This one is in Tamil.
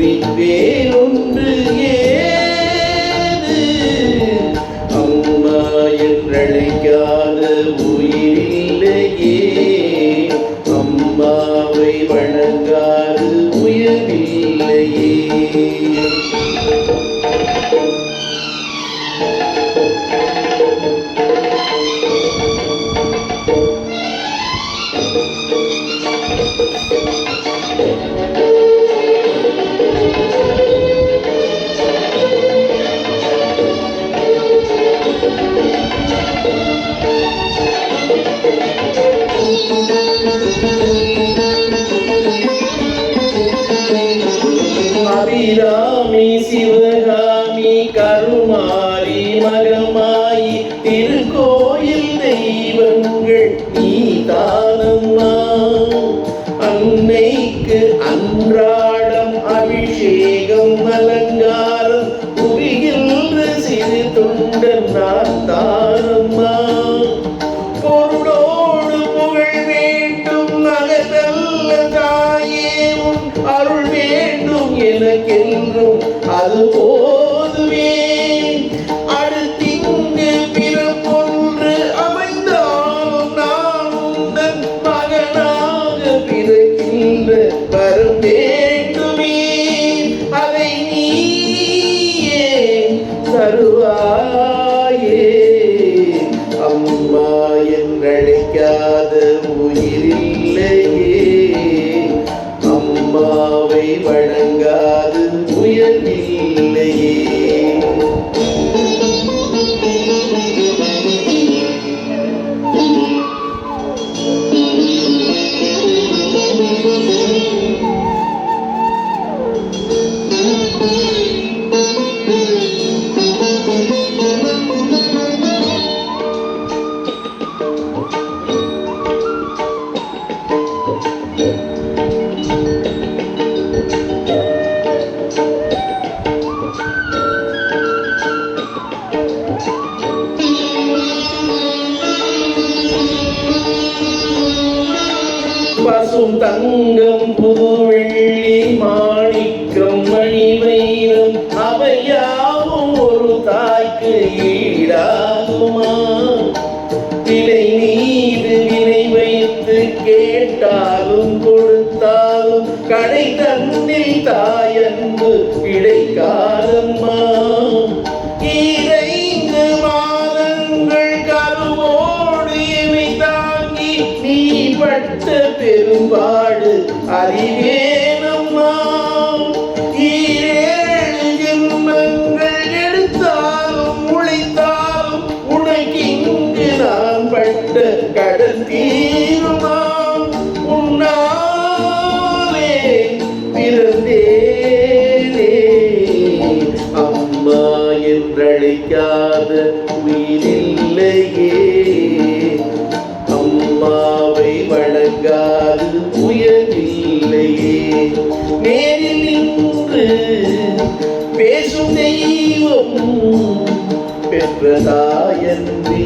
அன்றி வேறொன்று ஏது? அம்மா என்றழைக்காத உயிரில்லையே, அம்மாவை வணங்காது உயர்வில்லையே. அபிராமி சிவகாமி கருமாரி மகமாயி திருக்கோயில் தெய்வங்கள் நீ தானம்மா. அன்னைக்கு அன்றாடம் அபிஷேகம் அலங்காரம் புரிகின்ற சிறு தொண்டன் நான் தானம்மா. பொருளோடு புகழ் வேண்டும் நகதல்ல தாயே, உன் அருள் வேண்டும் எனக்கென்றும் அது போதுமே. அடுத்திங்கு பிறப்பொன்று அமைந்தாலும் நான் உந்தன் மகனாக பிறக்கின்ற வரம் வேண்டுமே. அதை நீயே தருவாயே. அம்மா என்றழைக்காத உயிரில்லையே, அம்மாவை வணங்காது உயர்வில்லையே. பசும் தங்கம் புதுவெள்ளி மாணிக்கம் மணிவைரம் அவையாவும் ஒரு தாய்க்கு ஈடாகுமா? விலை மீது வினை வைத்து கேட்டாலும் கொடுத்தாலும் கடை தன்னில் தாயன்பு கிடைக்காதம்மா. ஈரைந்து மாதங்கள் கருவோடு இவை தாங்கி நீ பட்ட பெரும்பாடு அறிவேனம்மா. ஈரேழு ஜென்மங்கள் எடுத்தாலும் உழைத்தாலும் உனக்கிங்கு நான் பட்ட கடல் தீருமா? உன்னாலே பிறந்தேனே, அம்மா என்றழைக்காத உயிரில்லையே, அம்மாவை வணங்காது உயர்வில்லையே. நேரில் நின்று பேசும் தெய்வம் பெற்றதாயன்றி